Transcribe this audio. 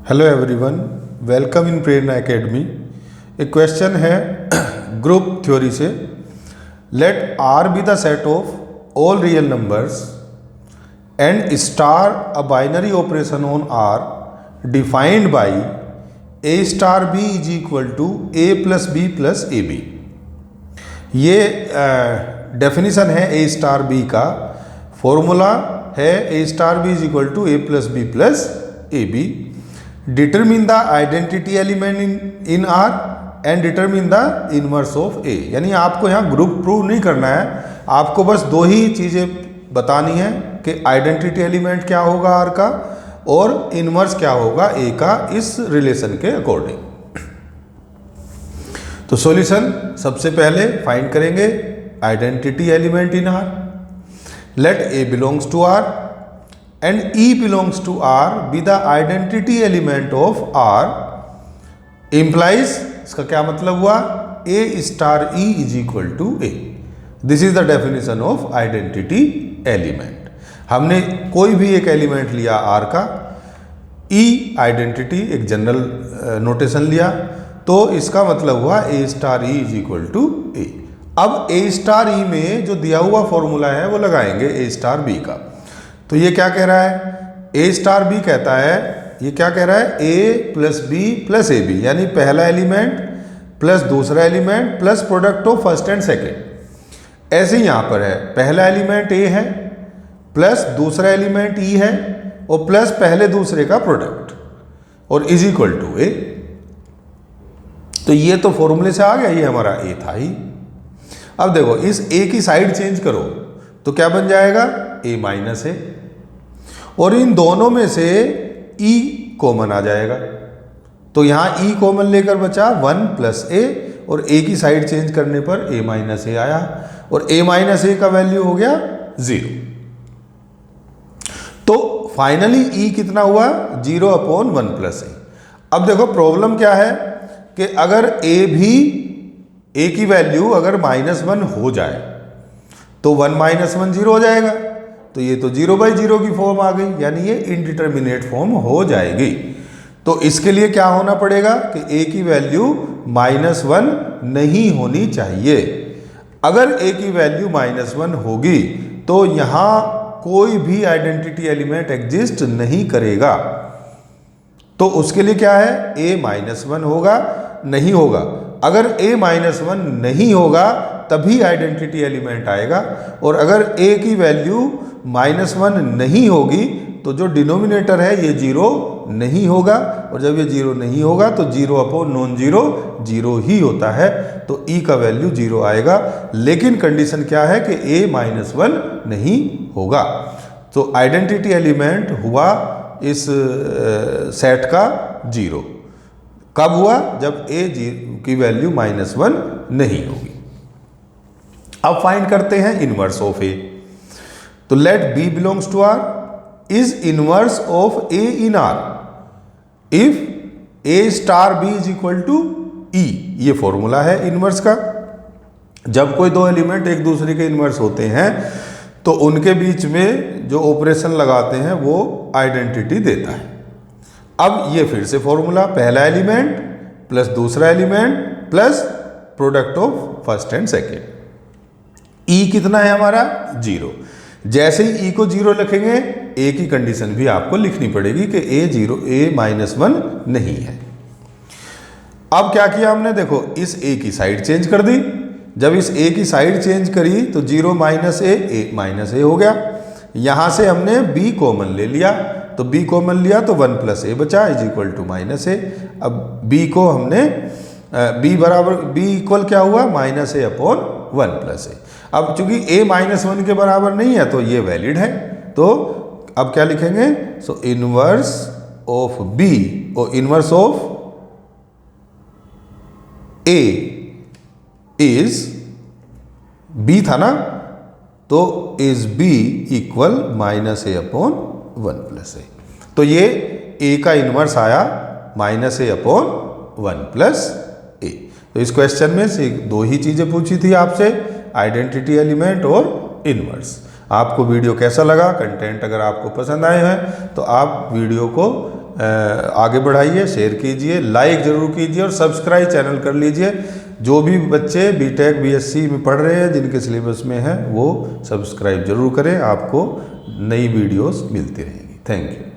Hello everyone, welcome in Prerna academy. एक question है group theory से। Let R be the set of all real numbers and star a binary operation on R defined by a star b is equal to a plus b plus a b. ये definition है a star b का। Formula है a star b is equal to a plus b plus a b. Determine the identity element in R and determine the inverse of ए। यानी आपको यहाँ group prove नहीं करना है, आपको बस दो ही चीज़ें बतानी है कि आइडेंटिटी एलिमेंट क्या होगा आर का और इनवर्स क्या होगा ए का इस रिलेशन के अकॉर्डिंग। तो सॉल्यूशन सबसे पहले फाइंड करेंगे identity element in R. Let a belongs to R and E belongs to R be the identity element of R implies, इसका क्या मतलब हुआ, A star E is equal to A। This is the definition of identity element। हमने कोई भी एक element लिया R का, E आइडेंटिटी एक जनरल नोटेशन लिया, तो इसका मतलब हुआ A star E is equal to A। अब A star E में जो दिया हुआ फॉर्मूला है वो लगाएंगे A star B का। तो ये क्या कह रहा है, ए स्टार बी कहता है, ये क्या कह रहा है, a plus b plus a b, यानी पहला एलिमेंट प्लस दूसरा element plus product of first and second. ऐसे ही यहाँ पर है, पहला एलिमेंट ए है प्लस दूसरा एलिमेंट ई है और प्लस पहले दूसरे का प्रोडक्ट और इज इक्वल टू ए। तो ये तो फॉर्मूले से आ गया, ये हमारा ए था ही। अब देखो इस ए की साइड चेंज करो तो क्या बन जाएगा, ए माइनस ए, और इन दोनों में से ई कॉमन आ जाएगा। तो यहाँ ई कॉमन लेकर बचा 1 प्लस ए और ए की साइड चेंज करने पर ए माइनस ए आया और ए माइनस ए का वैल्यू हो गया 0। तो फाइनली ई कितना हुआ, 0/1 प्लस ए। अब देखो प्रॉब्लम क्या है कि अगर ए की वैल्यू अगर -1 हो जाए तो 1 - 1 0 हो जाएगा। तो ये तो 0/0 की फॉर्म आ गई, यानी ये इनडिटर्मिनेट फॉर्म हो जाएगी। तो इसके लिए क्या होना पड़ेगा कि a की वैल्यू -1 नहीं होनी चाहिए। अगर a की वैल्यू -1 होगी तो यहाँ कोई भी आइडेंटिटी एलिमेंट एग्जिस्ट नहीं करेगा। तो उसके लिए क्या है, a -1 होगा, नहीं होगा। अगर a -1 नहीं होगा तभी आइडेंटिटी एलिमेंट आएगा, और अगर a की वैल्यू -1 नहीं होगी तो जो डिनोमिनेटर है ये 0 नहीं होगा, और जब ये 0 नहीं होगा तो 0/नॉन-0 0 ही होता है। तो e का वैल्यू 0 आएगा, लेकिन कंडीशन क्या है कि a -1 नहीं होगा। तो आइडेंटिटी एलिमेंट हुआ इस सेट का 0। कब हुआ, जब a की वैल्यू -1 नहीं होगी। अब फाइंड करते हैं इनवर्स ऑफ ए। तो let b belongs to R is inverse of a in R if a star b is equal to e. ये फॉर्मूला है इनवर्स का। जब कोई दो एलिमेंट एक दूसरे के इनवर्स होते हैं तो उनके बीच में जो ऑपरेशन लगाते हैं वो आइडेंटिटी देता है। अब ये फिर से फॉर्मूला, पहला एलिमेंट प्लस दूसरा element plus product of first and second. E कितना है हमारा, 0। जैसे ही ई को 0 लिखेंगे ए की कंडीशन भी आपको लिखनी पड़ेगी कि ए -1 नहीं है। अब क्या किया हमने, देखो इस ए की साइड चेंज कर दी। जब इस ए की साइड चेंज करी तो 0 - ए माइनस ए हो गया। यहां से हमने बी कॉमन ले लिया, तो बी कॉमन लिया तो 1 प्लस ए बचा इज इक्वल टू -ए। अब बी को हमने बी इक्वल क्या हुआ, -a/1 प्लस ए। अब चूंकि a -1 के बराबर नहीं है तो ये वैलिड है। तो अब क्या लिखेंगे, सो इनवर्स ऑफ b और inverse of a is b था ना, तो is b equal -a/1 plus a. तो ये a का इनवर्स आया -a/1 प्लस ए। तो इस क्वेश्चन में से दो ही चीजें पूछी थी आपसे, आइडेंटिटी एलिमेंट और इनवर्स। आपको वीडियो कैसा लगा, कंटेंट अगर आपको पसंद आए हैं तो आप वीडियो को आगे बढ़ाइए, शेयर कीजिए, लाइक ज़रूर कीजिए और सब्सक्राइब चैनल कर लीजिए। जो भी बच्चे बीटेक बीएससी में पढ़ रहे हैं, जिनके सिलेबस में है, वो सब्सक्राइब जरूर करें। आपको नई वीडियोस मिलती रहेंगी। Thank you.